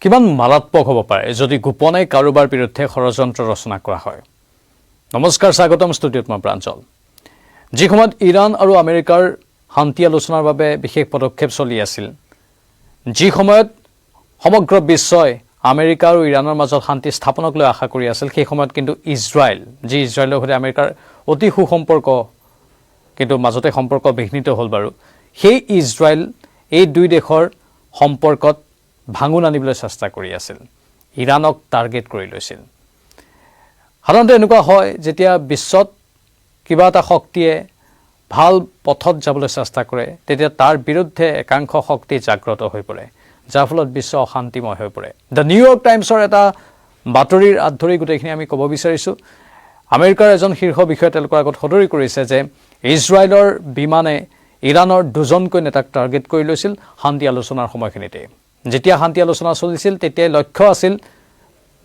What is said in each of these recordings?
কিমান মাৰাত্মক হ'ব পাৰে যদি গোপনে কাৰোবাৰ বিৰুদ্ধে ষড়যন্ত্ৰ ৰচনা কৰা হয়। নমস্কাৰ, স্বাগতম ষ্টুডিঅ'ত মই প্ৰাঞ্জল। যি সময়ত ইৰাণ আৰু আমেৰিকাৰ শান্তি আলোচনাৰ বাবে বিশেষ পদক্ষেপ চলি আছিল, যি সময়ত সমগ্ৰ বিশ্বই আমেৰিকা আৰু ইৰাণৰ মাজত শান্তি স্থাপনক লৈ আশা কৰি আছিল, সেই সময়ত কিন্তু ইজৰাইল, যি ইজৰাইলৰ সৈতে আমেৰিকাৰ অতি সুসম্পৰ্ক, কিন্তু মাজতে সম্পৰ্ক বিঘ্নিত হ'ল বাৰু, সেই ইজৰাইল এই দুই দেশৰ সম্পৰ্কত ভাঙোন আনিবলৈ চেষ্টা কৰি আছিল, ইৰাণক টাৰ্গেট কৰি লৈছিল। সাধাৰণতে এনেকুৱা হয়, যেতিয়া বিশ্বত কিবা এটা শক্তিয়ে ভাল পথত যাবলৈ চেষ্টা কৰে, তেতিয়া তাৰ বিৰুদ্ধে একাংশ শক্তি জাগ্ৰত হৈ পৰে, যাৰ ফলত বিশ্ব অশান্তিময় হৈ পৰে। দ্য নিউয়ৰ্ক টাইমছৰ এটা বাতৰিৰ আঁত ধৰি গোটেইখিনি আমি ক'ব বিচাৰিছোঁ। আমেৰিকাৰ এজন শীৰ্ষ বিষয়াই তেওঁলোকৰ আগত সদৰি কৰিছে যে ইজৰাইলৰ বিমানে ইৰাণৰ দুজনকৈ নেতাক টাৰ্গেট কৰি লৈছিল শান্তি আলোচনাৰ সময়খিনিতে। যেতিয়া শান্তি আলোচনা চলিছিল, তেতিয়াই লক্ষ্য আছিল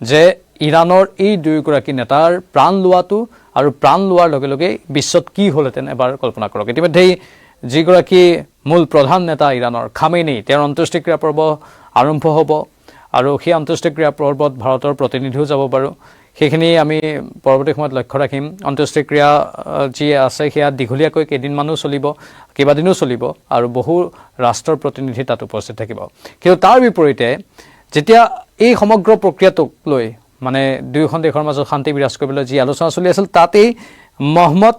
যে ইৰাণৰ এই দুয়োগৰাকী নেতাৰ প্ৰাণ লোৱাটো, আৰু প্ৰাণ লোৱাৰ লগে লগে বিশ্বত কি হ'লহেঁতেন এবাৰ কল্পনা কৰক। ইতিমধ্যেই যিগৰাকী মূল প্ৰধান নেতা ইৰাণৰ, খামেনি, তেওঁৰ অন্ত্যেষ্টিক্ৰিয়া পৰ্ব আৰম্ভ হ'ব, আৰু সেই অন্ত্যেষ্টিক্ৰিয়া পৰ্বত ভাৰতৰ প্ৰতিনিধিও যাব বাৰু। সেইখিনি আমি পৰৱৰ্তী সময়ত লক্ষ্য ৰাখিম। অন্ত্যেষ্টিক্ৰিয়া যি আছে সেয়া দীঘলীয়াকৈ কেইদিনমানো চলিব, কেইবাদিনো চলিব, আৰু বহু ৰাষ্ট্ৰৰ প্ৰতিনিধি তাত উপস্থিত থাকিব। কিন্তু তাৰ বিপৰীতে যেতিয়া এই সমগ্ৰ প্ৰক্ৰিয়াটোক লৈ, মানে দুয়োখন দেশৰ মাজত শান্তি বিৰাজ কৰিবলৈ যি আলোচনা চলি আছিল, তাতেই মহম্মদ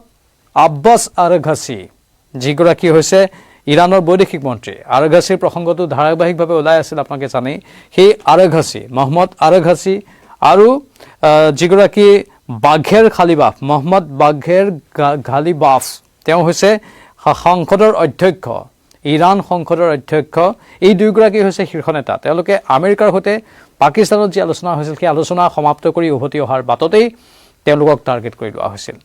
আব্বাছ আৰাঘাচি, যিগৰাকী হৈছে ইৰাণৰ বৈদেশিক মন্ত্ৰী, আৰাঘাচিৰ প্ৰসংগটো ধাৰাবাহিকভাৱে ওলাই আছিল, আপোনালোকে জানেই। সেই আৰাঘাচি, মহম্মদ আৰাঘাচি, আৰু যিগৰাকী বাঘেৰ খালিবাফ, মহম্মদ বাঘেৰ ঘালিবাফ, তেওঁ হৈছে সংসদৰ অধ্যক্ষ, ইৰাণ সংসদৰ অধ্যক্ষ। এই দুয়োগৰাকী হৈছে শীৰ্ষ নেতা। তেওঁলোকে আমেৰিকাৰ সৈতে পাকিস্তানত যি আলোচনা হৈছিল, সেই আলোচনা সমাপ্ত কৰি উভতি অহাৰ বাটতেই তেওঁলোকক টাৰ্গেট কৰি লোৱা হৈছিল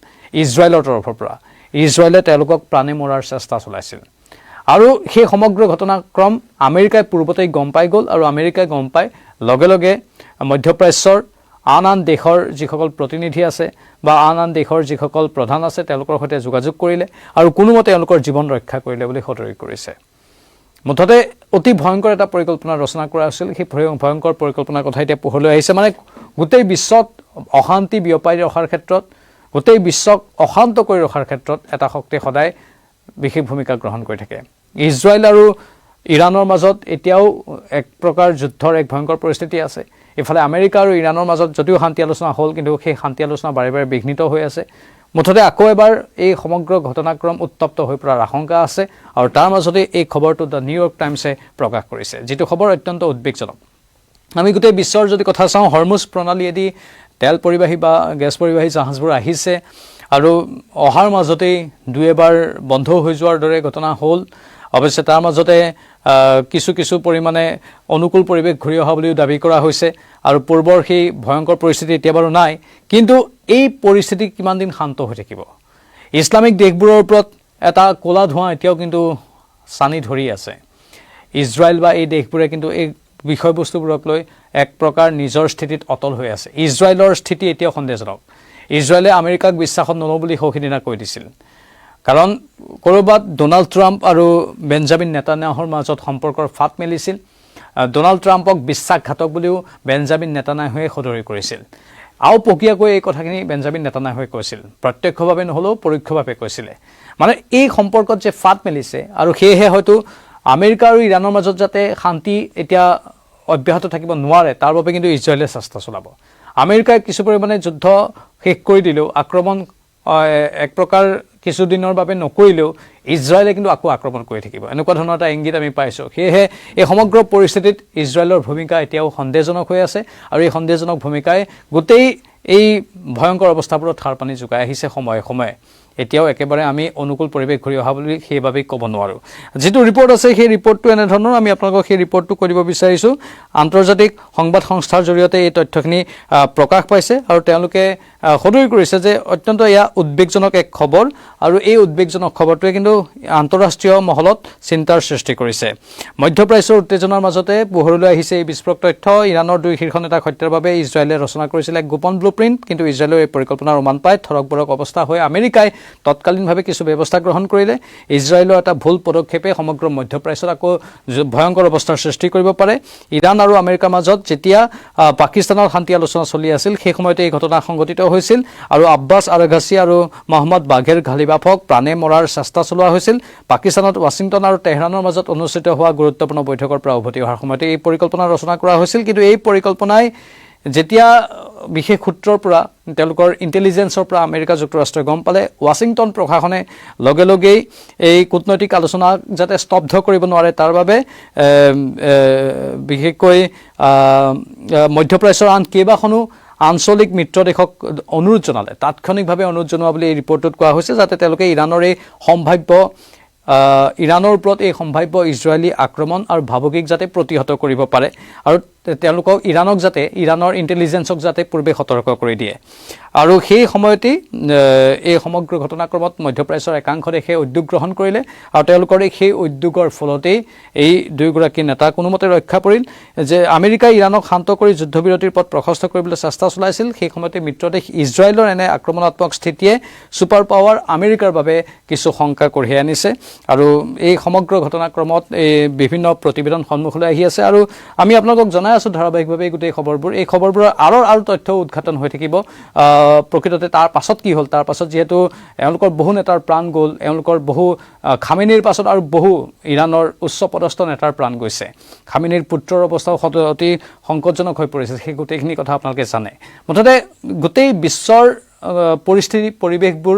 ইজৰাইলৰ তৰফৰ পৰা। ইজৰাইলে তেওঁলোকক প্ৰাণে মৰাৰ চেষ্টা চলাইছিল, আৰু সেই সমগ্ৰ ঘটনাক্ৰম আমেৰিকাই পূৰ্বতেই গম পাই গ'ল, আৰু আমেৰিকাই গম পাই লগে লগে মধ্যপ্ৰাচ্যৰ আন দেশৰ যিসকল প্ৰতিনিধি আছে বা আন দেশৰ যিসকল প্ৰধান আছে, তেওঁলোকৰ সৈতে যোগাযোগ কৰিলে, আৰু কোনোমতে তেওঁলোকৰ জীৱন ৰক্ষা কৰিলে বুলি সদৰি কৰিছে। মুঠতে অতি ভয়ংকৰ এটা পৰিকল্পনা ৰচনা কৰা হৈছিল। সেই ভয়ংকৰ পৰিকল্পনাৰ কথা এতিয়া পোহৰলৈ আহিছে। মানে গোটেই বিশ্বত অশান্তি বিয়পাই ৰখাৰ ক্ষেত্ৰত, গোটেই বিশ্বক অশান্ত কৰি ৰখাৰ ক্ষেত্ৰত এটা শক্তিয়ে সদায় বিশেষ ভূমিকা গ্ৰহণ কৰি থাকে। ইজৰাইল আৰু ইৰাণৰ মাজত এতিয়াও এক প্ৰকাৰ যুদ্ধৰ এক ভয়ংকৰ পৰিস্থিতি আছে। ইফালে আমেৰিকা আৰু ইৰাণৰ মাজত যদিও শান্তি আলোচনা হ'ল, কিন্তু সেই শান্তি আলোচনা বাৰে বাৰে বিঘ্নিত হৈ আছে। মুঠতে আকৌ এবাৰ এই সমগ্ৰ ঘটনাক্ৰম উত্তপ্ত হৈ পৰাৰ আশংকা আছে, আৰু তাৰ মাজতে এই খবৰটো দ্য নিউয়ৰ্ক টাইমছে প্ৰকাশ কৰিছে, যিটো খবৰ অত্যন্ত উদ্বেগজনক। আমি গোটেই বিশ্বৰ যদি কথা চাওঁ, হৰমুজ প্ৰণালীয়েদি তেল পৰিবাহী বা গেছ পৰিবাহী জাহাজবোৰ আহিছে, আৰু অহাৰ মাজতেই দুই এবাৰ বন্ধ হৈ যোৱাৰ দৰে ঘটনা হ'ল। অৱশ্যে তাৰ মাজতে কিছু পৰিমাণে অনুকূল পৰিৱেশ ঘূৰি অহা বুলিও দাবী কৰা হৈছে, আৰু পূৰ্বৰ সেই ভয়ংকৰ পৰিস্থিতি এতিয়া বাৰু নাই। কিন্তু এই পৰিস্থিতি কিমান দিন শান্ত হৈ থাকিব? ইছলামিক দেশবোৰৰ ওপৰত এটা ক'লা ধোঁৱা এতিয়াও কিন্তু চানি ধৰি আছে। ইজৰাইল বা এই দেশবোৰে কিন্তু এই বিষয়বস্তুবোৰক লৈ এক প্ৰকাৰ নিজৰ স্থিতিত অটল হৈ আছে। ইজৰাইলৰ স্থিতি এতিয়াও সন্দেহজনক। ইজৰাইলে আমেৰিকাক বিশ্বাসত নলওঁ বুলি সৌসিদিনা কৈ দিছিল, কাৰণ ক'ৰবাত ডোনাল্ড ট্ৰাম্প আৰু বেঞ্জামিন নেতান্যাহুৰ মাজত সম্পৰ্কৰ ফাট মেলিছিল। ডোনাল্ড ট্ৰাম্পক বিশ্বাসঘাতক বুলিও বেঞ্জামিন নেতান্যাহুৱে সদৰি কৰিছিল। আওপকীয়াকৈ এই কথাখিনি বেঞ্জামিন নেতান্যাহুৱে কৈছিল, প্ৰত্যক্ষভাৱে নহ'লেও পৰোক্ষভাৱে কৈছিলে। মানে এই সম্পৰ্কত যে ফাট মেলিছে, আৰু সেয়েহে হয়তো আমেৰিকা আৰু ইৰাণৰ মাজত যাতে শান্তি এতিয়া অব্যাহত থাকিব নোৱাৰে, তাৰ বাবে কিন্তু ইজৰাইলে চেষ্টা চলাব। আমেৰিকাই কিছু পৰিমাণে যুদ্ধ শেষ কৰি দিলেও, আক্ৰমণ এক প্ৰকাৰ কিছুদিনৰ বাবে নকৰিলেও, ইজৰাইলে কিন্তু আকৌ আক্ৰমণ কৰি থাকিব, এনেকুৱা ধৰণৰ এটা ইংগিত আমি পাইছোঁ। সেয়েহে এই সমগ্ৰ পৰিস্থিতিত ইজৰাইলৰ ভূমিকা এতিয়াও সন্দেহজনক হৈ আছে, আৰু এই সন্দেহজনক ভূমিকাই গোটেই এই ভয়ংকৰ অৱস্থাবোৰত সাৰ পানী যোগাই আহিছে সময়ে সময়ে। এতিয়াও একেবাৰে আমি অনুকূল পৰিৱেশ ঘূৰি অহা বুলি সেইবাবেই ক'ব নোৱাৰোঁ। যিটো ৰিপৰ্ট আছে, সেই ৰিপৰ্টটো এনেধৰণৰ, আমি আপোনালোকক সেই ৰিপৰ্টটো কৰিব বিচাৰিছোঁ। আন্তৰ্জাতিক সংবাদ সংস্থাৰ জৰিয়তে এই তথ্যখিনি প্ৰকাশ পাইছে, আৰু তেওঁলোকে সদৰি কৰিছে যে অত্যন্ত এয়া উদ্বেগজনক এক খবৰ আৰু এই উদ্বেগজনক খবৰটোৱে কিন্তু আন্তঃৰাষ্ট্ৰীয় মহলত চিন্তাৰ সৃষ্টি কৰিছে মধ্যপ্ৰাচ্যৰ উত্তেজনাৰ মাজতে পোহৰলৈ আহিছে এই বিস্ফোৰক তথ্য ইৰাণৰ দুই শীৰ্ষ নেতাক হত্যাৰ বাবে ইজৰাইলে ৰচনা কৰিছিল এক গোপন ব্লুপ্ৰিণ্ট কিন্তু ইজৰাইলৰ এই পৰিকল্পনাৰ উমান পাই থৰক-বৰক অৱস্থা হৈ আমেৰিকাই তৎকালীনভাৱে কিছু ব্যৱস্থা গ্ৰহণ কৰিলে ইজৰাইলৰ এটা ভুল পদক্ষেপে সমগ্ৰ মধ্যপ্ৰাচ্যত আকৌ ভয়ংকৰ অৱস্থাৰ সৃষ্টি কৰিব পাৰে ইৰাণ আৰু আমেৰিকাৰ মাজত যেতিয়া পাকিস্তানৰ শান্তি আলোচনা চলি আছিল সেই সময়তে এই ঘটনা সংঘটিত হৈছিল আৰু আব্বাছ আৰাঘাচি আৰু মহম্মদ বাঘেৰ ঘালিবাফক প্ৰাণে মৰাৰ চেষ্টা চলোৱা হৈছিল পাকিস্তানত ৱাশ্বিংটন আৰু তেহৰানৰ মাজত অনুষ্ঠিত হোৱা গুৰুত্বপূৰ্ণ বৈঠকৰ পৰা উভতি অহাৰ সময়তে এই পৰিকল্পনা ৰচনা কৰা হৈছিল কিন্তু এই পৰিকল্পনাই যেতিয়া বিশেষ সূত্ৰৰ পৰা তেওঁলোকৰ ইন্টেলিজেন্সৰ পৰা আমেৰিকা যুক্তৰাষ্ট্ৰই গম পালে ৱাশ্বিংটন প্ৰশাসনে লগে লগেই এই কূটনৈতিক আলোচনা যাতে স্তব্ধ কৰিব নোৱাৰে তাৰ বাবে বিশেষকৈ মধ্যপ্ৰাচ্যৰ আন কেইবাখনো আঞ্চলিক মিত্ৰ দেশক অনুৰোধ জনালে তাৎক্ষণিকভাৱে অনুৰোধ জনোৱা বুলি এই ৰিপৰ্টটোত কোৱা হৈছে যাতে তেওঁলোকে ইৰাণৰ ওপৰত এই সম্ভাৱ্য ইজৰাইলী আক্ৰমণ আৰু ভাবুকিক যাতে প্ৰতিহত কৰিব পাৰে আৰু তেওঁলোকক ইৰাণৰ ইন্টেলিজেন্সক যাতে পূৰ্বে সতৰ্ক কৰি দিয়ে আৰু সেই সময়তেই এই সমগ্ৰ ঘটনাক্ৰমত মধ্যপ্ৰাচ্যৰ একাংশ দেশে উদ্যোগ গ্ৰহণ কৰিলে আৰু তেওঁলোকৰ সেই উদ্যোগৰ ফলতেই এই দুয়োগৰাকী নেতা কোনোমতে ৰক্ষা পৰিল যে আমেৰিকাই ইৰাণক শান্ত কৰি যুদ্ধবিৰতিৰ পথ প্ৰশস্ত কৰিবলৈ চেষ্টা চলাইছিল সেই সময়তে মিত্ৰদেশ ইজৰাইলৰ এনে আক্ৰমণাত্মক স্থিতিয়ে ছুপাৰ পাৱাৰ আমেৰিকাৰ বাবে কিছু শংকা কঢ়িয়াই আনিছে আৰু এই সমগ্ৰ ঘটনাক্ৰমত এই বিভিন্ন প্ৰতিবেদন সন্মুখলৈ আহি আছে আৰু আমি আপোনালোকক জনাই আছো ধাৰাবাহিকভাৱে গোটেই খবৰবোৰ এই খবৰবোৰৰ আৰু তথ্য উদ্ঘাটন হৈ থাকিব প্ৰকৃততে তাৰ পাছত কি হ'ল তাৰ পাছত যেহেতু এওঁলোকৰ বহু নেতাৰ প্ৰাণ গ'ল এওঁলোকৰ বহু খামেনিৰ পাছত আৰু বহু ইৰাণৰ উচ্চ পদস্থ নেতাৰ প্ৰাণ গৈছে খামেনিৰ পুত্ৰৰ অৱস্থাও অতি সংকটজনক হৈ পৰিছে সেই গোটেইখিনি কথা আপোনালোকে জানে মুঠতে গোটেই বিশ্বৰ পৰিস্থিতি পৰিৱেশবোৰ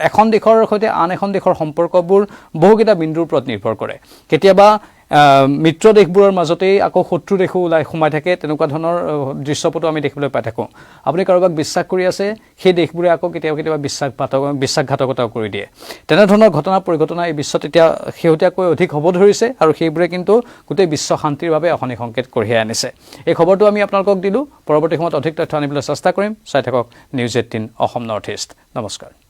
এখন দেশৰ সৈতে আন এখন দেশৰ সম্পৰ্কবোৰ বহুকেইটা বিন্দুৰ ওপৰত নিৰ্ভৰ কৰে কেতিয়াবা মিত্ৰ দেশবোৰৰ মাজতেই আকৌ শত্ৰু দেশো ওলাই সোমাই থাকে তেনেকুৱা ধৰণৰ দৃশ্যপটো আমি দেখিবলৈ পাই থাকোঁ আপুনি কাৰোবাক বিশ্বাস কৰি আছে সেই দেশবোৰে আকৌ কেতিয়াবা বিশ্বাসঘাতকতাও কৰি দিয়ে তেনেধৰণৰ ঘটনা পৰিঘটনা এই বিশ্বত এতিয়া শেহতীয়াকৈ অধিক হ'ব ধৰিছে আৰু সেইবোৰে কিন্তু গোটেই বিশ্ব শান্তিৰ বাবে অশনি সংকেত কঢ়িয়াই আনিছে এই খবৰটো আমি আপোনালোকক দিলোঁ পৰৱৰ্তী সময়ত অধিক তথ্য আনিবলৈ চেষ্টা কৰিম চাই থাকক নিউজ 18 অসম নৰ্থ ইষ্ট নমস্কাৰ